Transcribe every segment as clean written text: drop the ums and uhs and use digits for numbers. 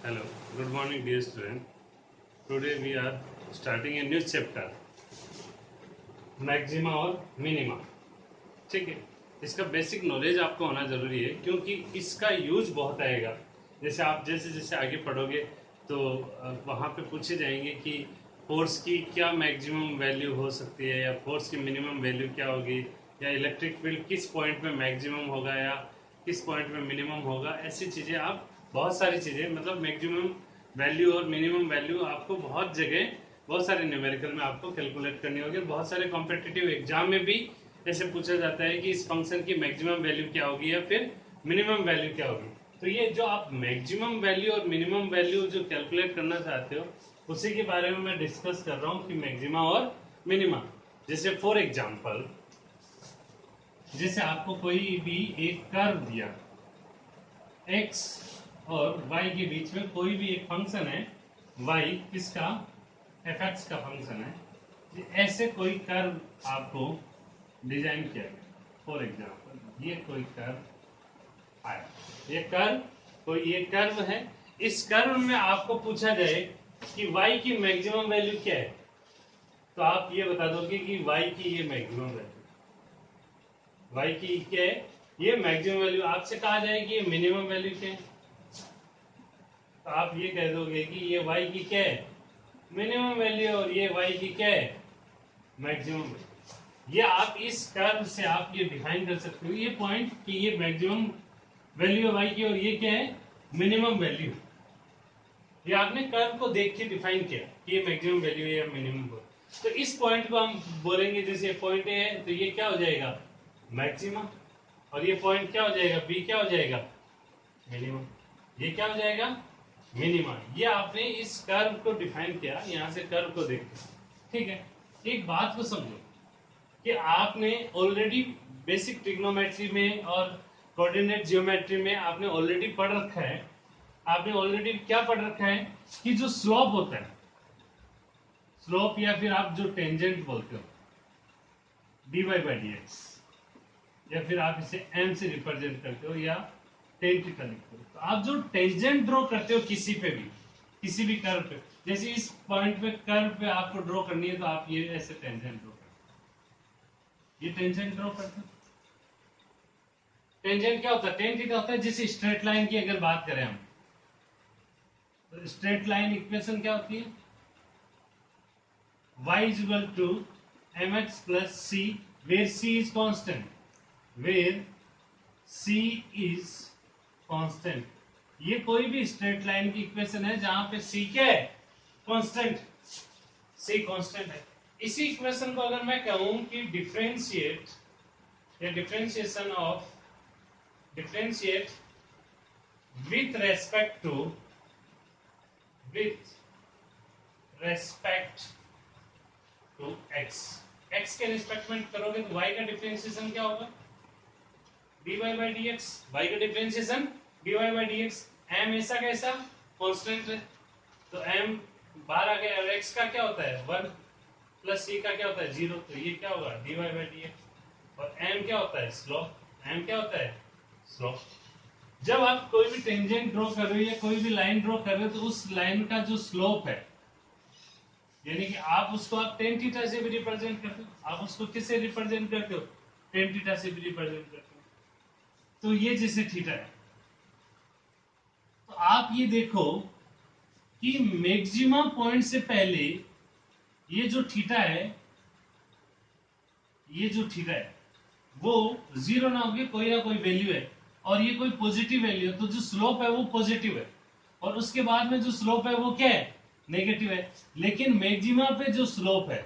Hello, good morning, dear student. Today we are starting a new chapter, maxima और minima. ठीक है. इसका basic knowledge आपको होना जरूरी है क्योंकि इसका यूज बहुत आएगा. जैसे जैसे आगे पढ़ोगे तो वहाँ पे पूछे जाएंगे कि फोर्स की क्या मैक्सिमम वैल्यू हो सकती है या फोर्स की मिनिमम वैल्यू क्या होगी या इलेक्ट्रिक फील्ड किस पॉइंट में मैक्सिमम होगा या किस पॉइंट में मिनिमम होगा. ऐसी चीज़ें आप बहुत सारी चीज़ें मतलब मैक्सिमम वैल्यू और मिनिमम वैल्यू आपको बहुत जगह बहुत सारे न्यूमेरिकल में आपको कैलकुलेट करनी होगी. बहुत सारे कॉम्पिटिटिव एग्जाम में भी ऐसे पूछा जाता है कि इस फंक्शन की मैक्सिमम वैल्यू क्या होगी या फिर मिनिमम वैल्यू क्या होगी. तो ये जो आप मैक्सिमम वैल्यू और मिनिमम वैल्यू जो कैलकुलेट करना चाहते हो उसी के बारे में मैं डिस्कस कर रहा हूँ कि मैक्सिमा और मिनिमा. जैसे फॉर एग्जांपल जैसे आपको कोई भी एक कर्व दिया x और y के बीच में कोई भी एक फंक्शन है y किसका fx का फंक्शन है. ऐसे कोई कर्व आपको डिजाइन किया गया. फॉर एग्जांपल ये कोई कर्व आया. ये कर्व है. इस कर्व में आपको पूछा जाए कि y की मैक्सिमम वैल्यू क्या है तो आप ये बता दोगे कि y की ये मैक्सिमम वैल्यू y की क्या है ये मैक्सिमम वैल्यू. आपसे कहा जाए कि ये मिनिमम वैल्यू क्या है तो आप ये कह दोगे कि ये y की क्या है मिनिमम वैल्यू और ये y की क्या है मैक्सिमम वैल्यू. ये आप इस कर्व से आप ये डिफाइन कर सकते हो ये पॉइंट कि ये मैक्सिमम वैल्यू है y की और ये क्या है मिनिमम वैल्यू. ये आपने कर्व को देख के डिफाइन किया कि ये मैक्सिमम वैल्यू है या मिनिमम वैल्यू. तो इस पॉइंट को हम बोलेंगे जैसे पॉइंट ए है तो ये क्या हो जाएगा मैक्सिमम और ये पॉइंट क्या हो जाएगा बी क्या हो जाएगा मिनिमम. ये क्या हो जाएगा मिनिमम. ये आपने इस कर्व को डिफाइन किया यहाँ से कर्व को देख के. ठीक है. एक बात को समझो कि आपने ऑलरेडी बेसिक ट्रिग्नोमेट्री में और कोऑर्डिनेट जियोमेट्री में आपने ऑलरेडी पढ़ रखा है. आपने ऑलरेडी क्या पढ़ रखा है कि जो स्लोप होता है स्लोप या फिर आप जो टेंजेंट बोलते हो dy बाई डी एक्स या फिर आप इसे m से रिप्रेजेंट करते हो या टेन थीटा लिखते हो. तो आप जो टेंजेंट ड्रॉ करते हो किसी भी कर्व पे जैसे इस पॉइंट पे कर्व पे आपको ड्रॉ करनी है तो आप ये ऐसे टेंजेंट ड्रॉ करते हो. ये टेंजेंट ड्रॉ करते हो. टेंजेंट क्या होता है टेन थीटा होता है. जैसे स्ट्रेट लाइन की अगर बात करें हम तो स्ट्रेट लाइन इक्वेशन क्या होती है y is equal to mx plus c where c is constant. where c is constant. ये कोई भी स्ट्रेट लाइन की इक्वेशन है जहां पे c क्या है कांस्टेंट. c कांस्टेंट है. इसी इक्वेशन को अगर मैं कहूं कि डिफरेंशिएट या differentiate with respect to x. x के रिस्पेक्ट में करोगे तो y का डिफरेंशिएशन क्या होगा dy by D x. Y का differentiation dy by D x. m ऐसा कैसा कांस्टेंट है तो m बाहर आ गया और x का क्या होता है 1 प्लस c का क्या होता है 0. तो ये क्या होगा dy बाई डी एक्स. और m क्या होता है स्लोप. m क्या होता है स्लोप. जब आप कोई भी टेंजेंट ड्रॉ कर रहे हो या कोई भी लाइन ड्रॉ कर रहे हो तो उस लाइन का जो स्लोप है यानी कि आप उसको आप टेन थीटा से भी रिप्रेजेंट करते हो. आप उसको किससे रिप्रेजेंट करते हो टेन थीटा से भी रिप्रेजेंट करते हो. तो ये जैसे थीटा है तो आप ये देखो कि मैक्सिमम पॉइंट से पहले ये जो थीटा है वो जीरो ना होगी कोई ना कोई वैल्यू है और ये कोई पॉजिटिव वैल्यू है तो जो स्लोप है वो पॉजिटिव है और उसके बाद में जो स्लोप है वो क्या है नेगेटिव है. लेकिन मैक्सिमा पे जो स्लोप है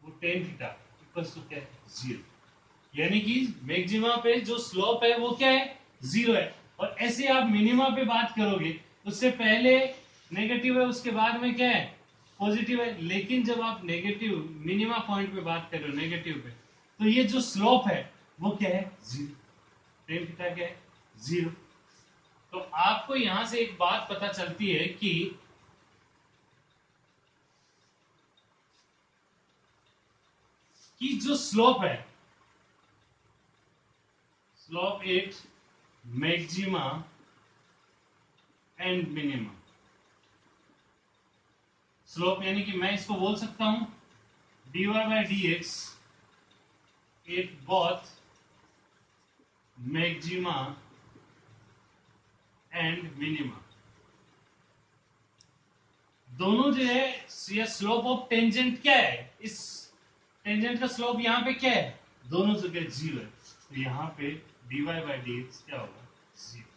वो टेन थीटा इक्वल्स टू क्या है जीरो. यानी कि मैक्सिमा पे जो स्लोप है वो क्या है जीरो है. और ऐसे आप मिनिमा पे बात करोगे उससे पहले नेगेटिव है उसके बाद में क्या है पॉजिटिव है. लेकिन जब आप नेगेटिव मिनिमा पॉइंट पे बात कर रहे हो नेगेटिव पे तो ये जो स्लोप है वो क्या है जीरो. टेन थीटा क्या है जीरो. तो आपको यहां से एक बात पता चलती है कि जो स्लोप है slope eight maxima and minimum. Slope यानी कि मैं इसको बोल सकता हूं dy by dx at both maxima and minima. दोनों जो है ये स्लोप ऑफ टेंजेंट क्या है, इस टेंजेंट का स्लोप यहाँ पे क्या है, दोनों जगह जीरो है, तो यहाँ पे dy by dx क्या होगा, जीरो।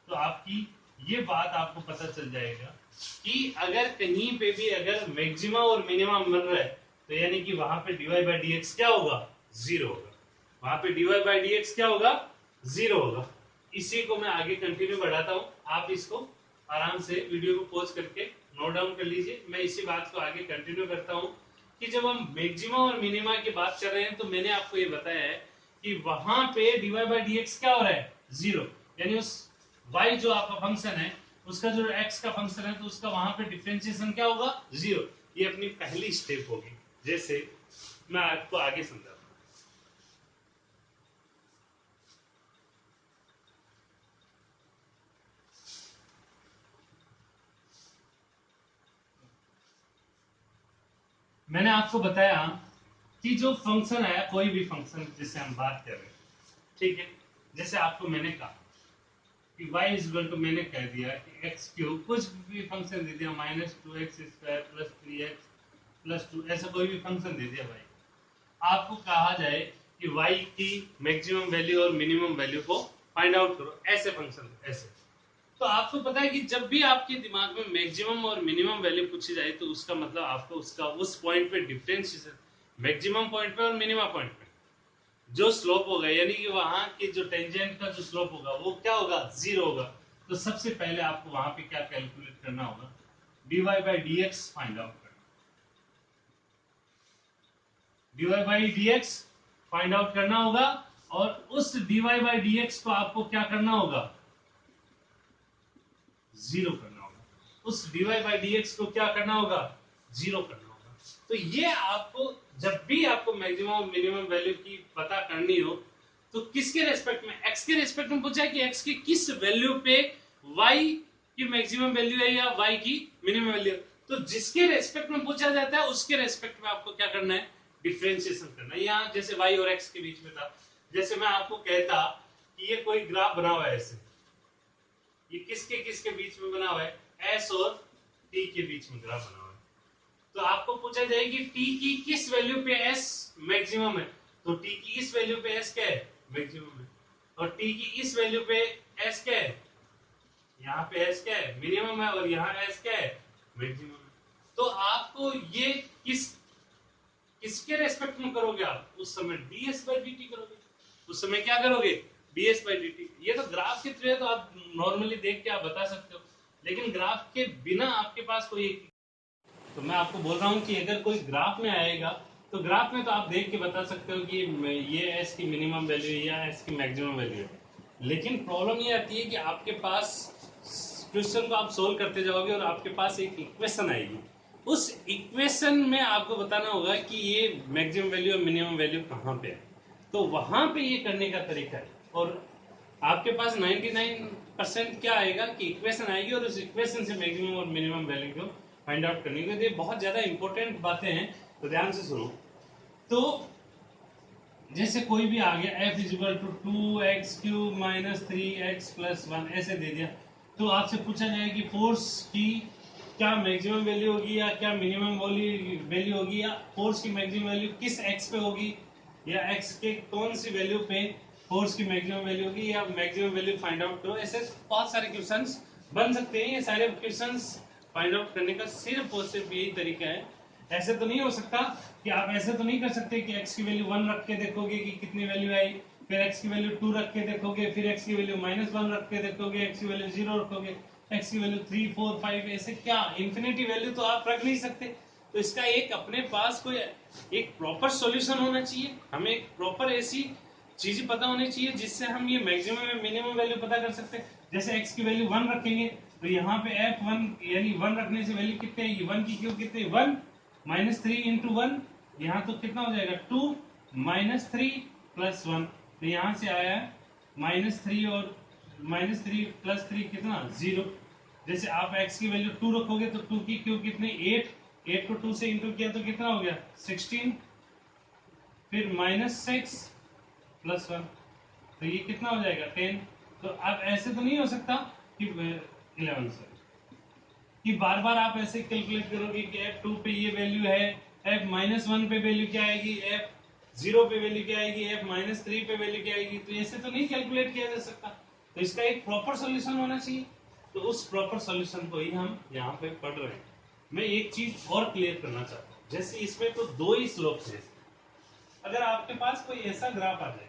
तो आपकी ये बात आपको पता चल जाएगा कि अगर कहीं पे भी अगर मैक्सिमा और मिनिमम बन रहा है तो यानी कि वहां पे dy by dx क्या होगा, जीरो होगा। वहां पे dy by dx क्या होगा, जीरो होगा। इसी को मैं आगे कंटिन्यू बढ़ाता हूं, आप इसको आराम से वीडियो को पॉज करके नोट डाउन कर लीजिए। मैं इसी बात को आगे कंटिन्यू करता हूं कि जब हम मैक्सिमा और मिनिमा की बात कर रहे हैं तो मैंने आपको ये बताया है कि वहां पे dy by dx क्या हो रहा है, जीरो। यानी उस y जो आपका फंक्शन है उसका जो x का फंक्शन है तो उसका वहां पे डिफरेंशिएशन क्या होगा, जीरो। ये अपनी पहली स्टेप होगी, जैसे मैं आपको आगे समझाता हूं। मैंने आपको बताया कि जो फंक्शन है, कोई भी फंक्शन जिससे हम बात कर रहे हैं, ठीक है, जैसे आपको मैंने कहा कि y इज इक्वल टू, मैंने कह दिया कि x क्यूब, कुछ भी फंक्शन दे दिया, -2x² + 3x + 2, ऐसा कोई भी फंक्शन दे दिया भाई, आपको कहा जाए कि y की मैक्सिमम वैल्यू और मिनिमम वैल्यू को फाइंड आउट करो, ऐसे फंक्शन ऐसे। तो आपको पता है कि जब भी आपके दिमाग में मैक्सिमम और मिनिमम वैल्यू पूछी जाए तो उसका मतलब आपको उसका उस पॉइंट पे डिफरेंशिएशन, मैक्सिमम पॉइंट पे और मिनिमम पॉइंट पे जो स्लोप होगा, यानी कि वहां के जो टेंजेंट का जो स्लोप होगा वो क्या होगा, जीरो होगा। तो सबसे पहले आपको वहां पे क्या कैलकुलेट करना होगा, dy by dx find out करना, dy by dx find out करना होगा। और उस dy by dx को आपको क्या करना होगा, जीरो करना होगा। उस dy by dx को क्या करना होगा, जीरो करना होगा। तो ये आपको जब भी आपको मैक्सिमम और मिनिमम वैल्यू की पता करनी हो तो किसके रेस्पेक्ट में, x के रेस्पेक्ट में पूछा है कि x की किस वैल्यू पे y की मैक्सिमम वैल्यू है या y की मिनिमम वैल्यू है, तो जिसके रेस्पेक्ट में पूछा जाता है उसके रेस्पेक्ट में आपको क्या करना है, डिफरेंशिएशन करना है। यहाँ जैसे y और x के बीच में था, जैसे मैं आपको कहता कि ये कोई ग्राफ बना हुआ है ऐसे, ये किसके किसके बीच में बना हुआ है, s और t के बीच में ग्राफ बना हुआ है। तो आपको पूछा जाए कि t की किस वैल्यू पे s मैक्सिमम है, तो t की इस वैल्यू पे s क्या है, मैक्सिमम है। और t की इस वैल्यू पे s क्या है, यहाँ पे s क्या है, मिनिमम है, और यहाँ s क्या है, मैक्सिमम है। तो आपको ये किसके रेस्पेक्ट में करोगे, आप उस समय ds by dt करोगे, उस समय क्या करोगे, ds by dt। ये तो ग्राफ के थ्रू है तो आप नॉर्मली देख के आप बता सकते हो, लेकिन ग्राफ के बिना आपके पास कोई, तो मैं आपको बोल रहा हूँ कि अगर कोई ग्राफ में आएगा तो ग्राफ में तो आप देख के बता सकते हो कि ये एस की मिनिमम वैल्यू है या एस की मैक्सिमम वैल्यू है। लेकिन प्रॉब्लम ये आती है कि आपके पास क्वेश्चन को आप सोल्व करते जाओगे और आपके पास एक इक्वेशन आएगी, उस इक्वेशन में आपको बताना होगा कि ये मैक्सिमम वैल्यू और मिनिमम वैल्यू कहाँ पे है। तो वहां पे ये करने का तरीका है, और आपके पास 99% क्या आएगा कि इक्वेशन आएगी और उस इक्वेशन से मैक्सिमम और मिनिमम वैल्यू को फाइंड आउट करने के लिए बहुत ज्यादा इंपॉर्टेंट बातें हैं, तो ध्यान से सुनो। तो जैसे कोई भी आ गया f is equal to 2x³ - 3x + 1 ऐसे दे दिया, तो आपसे पूछा जाए कि फोर्स की क्या मैक्सिमम वैल्यू होगी या क्या मिनिमम वैल्यू होगी, या फोर्स की मैक्सिमम वैल्यू किस x पे होगी, या x के कौन सी वैल्यू पे फोर्स की मैक्सिमम वैल्यू होगी, या मैक्सिमम वैल्यू फाइंड आउट करो। ऐसे बहुत सारे क्वेश्चंस बन सकते हैं। ये सारे क्वेश्चंस फाइंड आउट करने का सिर्फ और सिर्फ यही तरीका है। ऐसे तो नहीं हो सकता कि आप ऐसे तो नहीं कर सकते कि x की वैल्यू 1 रख के देखोगे कि कितनी वैल्यू आई, फिर x की वैल्यू 2 रख के देखोगे, फिर x की वैल्यू -1 रख के देखोगे, x की वैल्यू 0 रखोगे, x की वैल्यू 3 4 5, ऐसे क्या इंफिनिटी वैल्यू तो आप रख नहीं सकते। तो इसका एक अपने पास कोई एक प्रॉपर सॉल्यूशन होना चाहिए, हमें एक प्रॉपर ऐसी चीज पता होनी चाहिए जिससे हम ये मैक्सिमम और मिनिमम वैल्यू पता कर सकते हैं। जैसे x की वैल्यू 1 रखेंगे तो यहाँ पे f1 यानी 1 रखने से वैल्यू कितनी आएगी, 1 की क्यूब कितनी, 1 -3 × 1, यहाँ तो कितना हो जाएगा 2 -3 + 1, तो यहाँ से आया -3 और -3 + 3 कितना 0, जैसे आप x की वैल्यू 2 रखोगे तो 2 की क्यूब कितनी 8 को 2 से इंटू किया तो कितना हो गया 16, फिर -6 + 1 तो ये कितना हो जाएगा 10। तो अब ऐसे तो नहीं हो सकता कि 11 से कि बार बार आप ऐसे कैलकुलेट करोगे कि f2 पे ये वैल्यू है, f-1 पे वैल्यू क्या आएगी, f0 पे वैल्यू क्या आएगी, f-3 पे वैल्यू क्या आएगी। तो ऐसे तो नहीं कैलकुलेट किया जा सकता। तो इसका एक प्रॉपर सॉल्यूशन होना चाहिए। तो उस प्रॉपर सॉल्यूशन को ही हम यहाँ पे पढ़ रहे हैं। मैं एक चीज और क्लियर करना चाहता हूँ, जैसे इसमें तो 2 ही स्लोप्स है। अगर आपके पास कोई ऐसा ग्राफ आ जाए,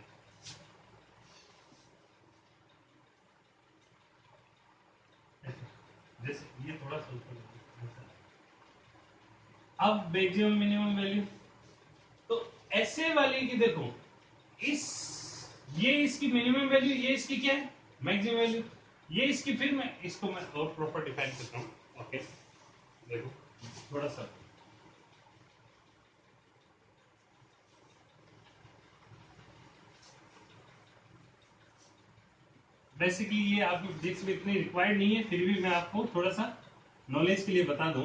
जैसे ये थोड़ा सा ऊपर, अब मैक्सिमम मिनिमम वैल्यू, तो ऐसे वाली की देखो, इस ये इसकी मिनिमम वैल्यू, ये इसकी क्या है मैक्सिमम वैल्यू, ये इसकी, फिर मैं इसको मैं और प्रॉपर डिफाइन करता हूँ। ओके देखो थोड़ा सा, बेसिकली ये आपकी फिजिक्स में इतनी रिक्वायर्ड नहीं है, फिर भी मैं आपको थोड़ा सा नॉलेज के लिए बता दूं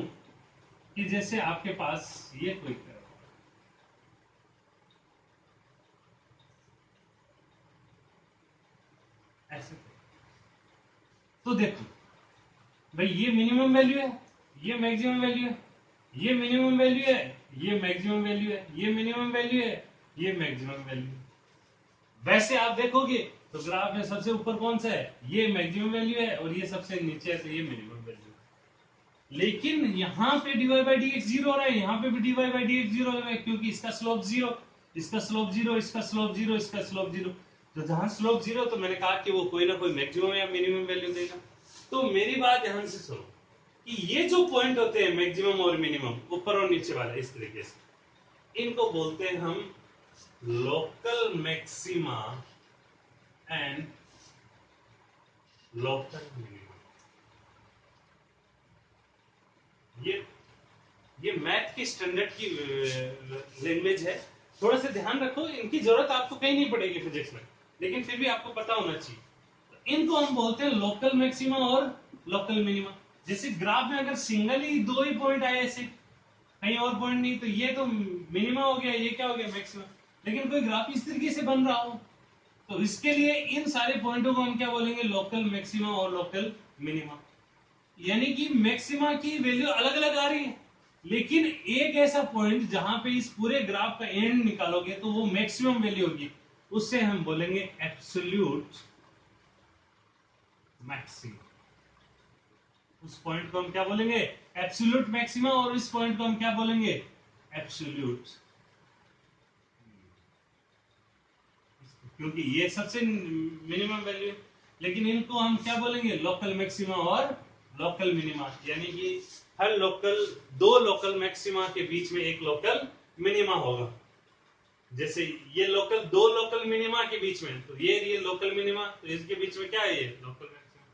कि जैसे आपके पास ये कोई ऐसे, तो देखो भाई ये मिनिमम वैल्यू है, ये मैक्सिमम वैल्यू है, ये मिनिमम वैल्यू है, ये मैक्सिमम वैल्यू है, ये मिनिमम वैल्यू है, ये मैक्सिमम वैल्यू है। वैसे आप देखोगे तो ग्राफ में सबसे ऊपर कौन सा है, ये मैक्सिमम वैल्यू है, और ये सबसे नीचे है तो ये मिनिमम वैल्यू है। लेकिन यहाँ पे dy by D x zero हो रहा है, यहाँ पे भी dy by D x zero हो रहा है, क्योंकि इसका स्लोप जीरो, इसका स्लोप जीरो, इसका स्लोप जीरो, इसका स्लोप जीरो। तो जहां स्लोप जीरो, तो मैंने कहा कि वो कोई ना कोई मैक्सिमम या मिनिमम वैल्यू देगा। तो मेरी बात ध्यान से सुनो कि ये जो पॉइंट होते हैं मैक्सिमम और मिनिमम, ऊपर और नीचे वाला, इस तरीके से इनको बोलते हैं हम local maxima and local minimum. ये मैथ की स्टैंडर्ड की लैंग्वेज है। थोड़ा सा ध्यान रखो, इनकी जरूरत आपको कहीं नहीं पड़ेगी फिजिक्स में, लेकिन फिर भी आपको पता होना चाहिए। तो इनको हम बोलते हैं लोकल मैक्सिमा और लोकल मिनिमा। जैसे ग्राफ में अगर सिंगल ही 2 ही पॉइंट आए ऐसे, कहीं और पॉइंट नहीं, तो ये तो मिनिमा हो गया, ये क्या हो गया मैक्सिमम। लेकिन कोई ग्राफ इस तरीके से बन रहा हो, तो इसके लिए इन सारे पॉइंटों को हम क्या बोलेंगे, लोकल मैक्सिमा और लोकल मिनिमा। यानी कि मैक्सिमा की वैल्यू अलग अलग आ रही है, लेकिन एक ऐसा पॉइंट जहां पे इस पूरे ग्राफ का एंड निकालोगे तो वो मैक्सिमम वैल्यू होगी, उससे हम बोलेंगे एब्सोल्यूट मैक्सिमा। उस पॉइंट को हम क्या बोलेंगे, एब्सोल्यूट मैक्सिमा, और इस पॉइंट को हम क्या बोलेंगे, एब्सोल्यूट, क्योंकि ये सबसे मिनिमम वैल्यू है। लेकिन इनको हम क्या बोलेंगे, लोकल मैक्सिमा और लोकल मिनिमा। यानी कि हर लोकल, 2 लोकल मैक्सिमा के बीच में एक लोकल मिनिमा होगा। जैसे ये लोकल, 2 लोकल मिनिमा के बीच में, तो ये लोकल मिनिमा, तो इसके बीच में क्या है, ये लोकल मैक्सिमा।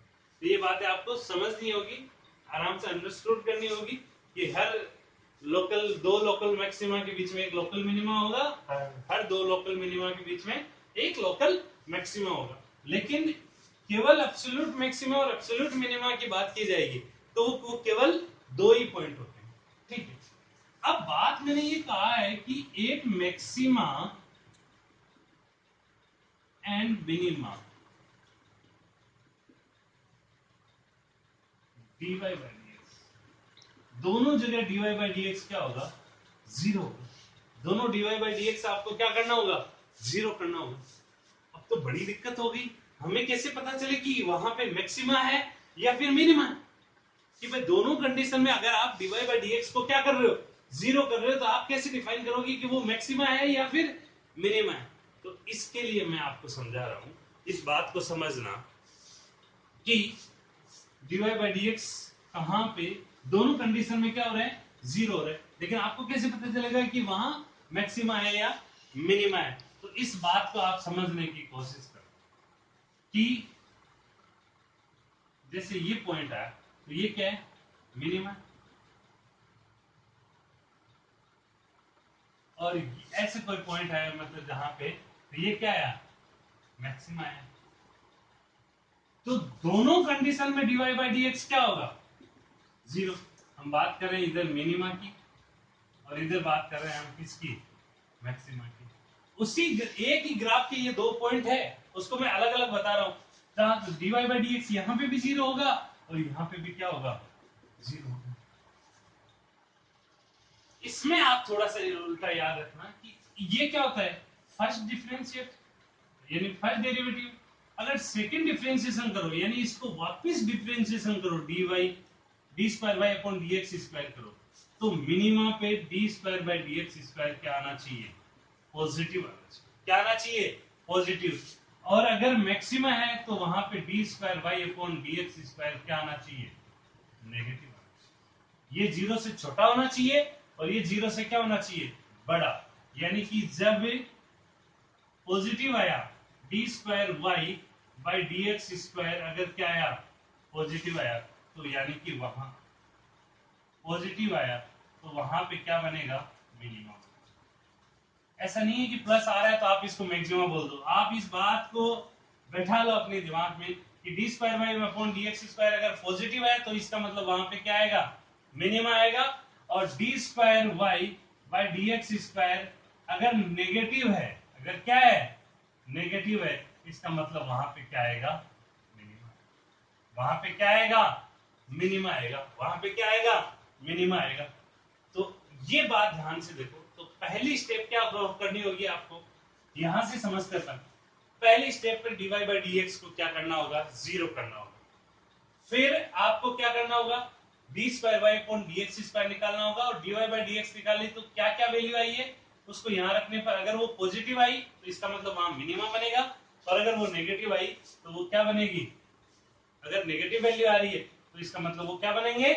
तो ये बातें आपको समझनी होगी, आराम से अंडरस्टूड करनी होगी कि हर लोकल, 2 लोकल मैक्सिमा के बीच में एक लोकल मिनिमा होगा, हर 2 लोकल मिनिमा के बीच में एक लोकल मैक्सिमा होगा। लेकिन केवल एब्सोल्यूट मैक्सिमा और एब्सोल्यूट मिनिमा की बात की जाएगी तो वो केवल 2 ही पॉइंट होते हैं। ठीक है, अब बात मैंने ये कहा है कि एक maxima and minima dy by dx, दोनों जगह dy बाई dx क्या होगा, जीरो होगा। दोनों dy बाई dx आपको क्या करना होगा, जीरो करना होगा। अब तो बड़ी दिक्कत हो गई, हमें कैसे पता चले कि वहां पे मैक्सिमा है या फिर मिनिमा है। कि भाई दोनों कंडीशन में अगर आप dy बाई dx को क्या कर रहे हो, जीरो कर रहे हो, तो आप कैसे डिफाइन करोगे कि वो मैक्सिमा है या फिर मिनिमा है। तो इसके लिए मैं आपको समझा रहा हूं, इस बात को समझना कि dy बाई dx कहां पे दोनों कंडीशन में क्या हो रहा है, जीरो हो रहा है। लेकिन आपको कैसे पता चलेगा कि वहां मैक्सिमा है या मिनिमा है। तो इस बात को आप समझने की कोशिश करो कि जैसे ये पॉइंट है, तो ये क्या है, मिनिमा, और ऐसे कोई पॉइंट है मतलब जहां पे, तो ये क्या है, मैक्सिमा है। तो दोनों कंडीशन में dy बाई dx क्या होगा, 0। हम बात कर रहे हैं इधर मिनिमा की और इधर बात कर रहे हैं हम किसकी, मैक्सिमा की। उसी एक ही ग्राफ के ये दो पॉइंट है, उसको मैं अलग अलग बता रहा हूँ। dy बाई dx यहाँ पे भी 0 होगा और यहाँ पे भी क्या होगा, 0 होगा। इसमें आप थोड़ा सा उल्टा याद रखना कि ये क्या होता है, फर्स्ट डिफरेंशिएट यानी फर्स्ट डेरिवेटिव। अगर सेकंड डिफरेंशिएशन करो यानी इसको वापस डिफरेंशिएशन करो, dy D square by upon D X square करो, तो मिनिमा पे D square by D X square क्या आना चाहिए, पॉजिटिव आना चाहिए। क्या आना चाहिए, पॉजिटिव। और अगर मैक्सिमा है तो वहां पे D square by upon D X square क्या आना चाहिए, नेगेटिव आना चाहिए। ये 0 से छोटा होना चाहिए और ये 0 से क्या होना चाहिए, बड़ा। यानी कि जब पॉजिटिव आया D square Y by D X square, अगर क्या आया, पॉजिटिव आया, तो यानी कि वहां पॉजिटिव आया तो वहां पे क्या बनेगा, मिनिमम। ऐसा नहीं है कि प्लस आ रहा है तो आप इसको मैक्सिमम बोल दो। आप इस बात को बैठा लो अपने दिमाग में कि D square by upon D X square अगर पॉजिटिव है तो इसका मतलब वहां पे क्या आएगा, मिनिमम आएगा। और D square Y by D X square अगर नेगेटिव है, अगर क्या है, नेगेटिव है, इसका मतलब वहां पे क्या आएगा, मिनिमम। वहां पे क्या आएगा, मिनिमम आएगा। वहां पे क्या आएगा, मिनिमम आएगा। तो ये बात ध्यान से देखो। तो पहली स्टेप क्या करनी होगी आपको, यहां से समझते तक पहली स्टेप पे dy बाई dx को क्या करना होगा, 0 करना होगा। फिर आपको क्या करना होगा, D square by upon dx square निकालना होगा। और dy बाई dx निकाली तो क्या क्या वैल्यू आई है उसको यहां रखने पर अगर वो पॉजिटिव आई तो इसका मतलब वहां मिनिमम बनेगा, और अगर वो नेगेटिव आई तो वो क्या बनेगी, अगर नेगेटिव वैल्यू आ रही है तो इसका मतलब वो क्या बनेंगे,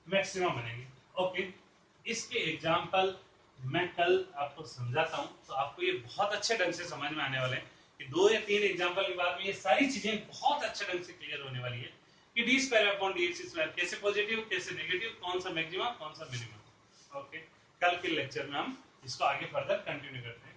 मैक्सिमम बनेंगे। ओके, इसके एग्जांपल मैं कल आपको समझाता हूं, तो आपको ये बहुत अच्छे ढंग से समझ में आने वाले हैं कि 2 या 3 एग्जांपल के बाद में ये सारी चीजें बहुत अच्छे ढंग से क्लियर होने वाली है कि D square upon D X square कैसे पॉजिटिव कैसे नेगेटिव, कौन सा मैक्सिमम कौन सा मिनिमम। ओके, कल के लेक्चर में हम इसको आगे फर्दर कंटिन्यू करते हैं।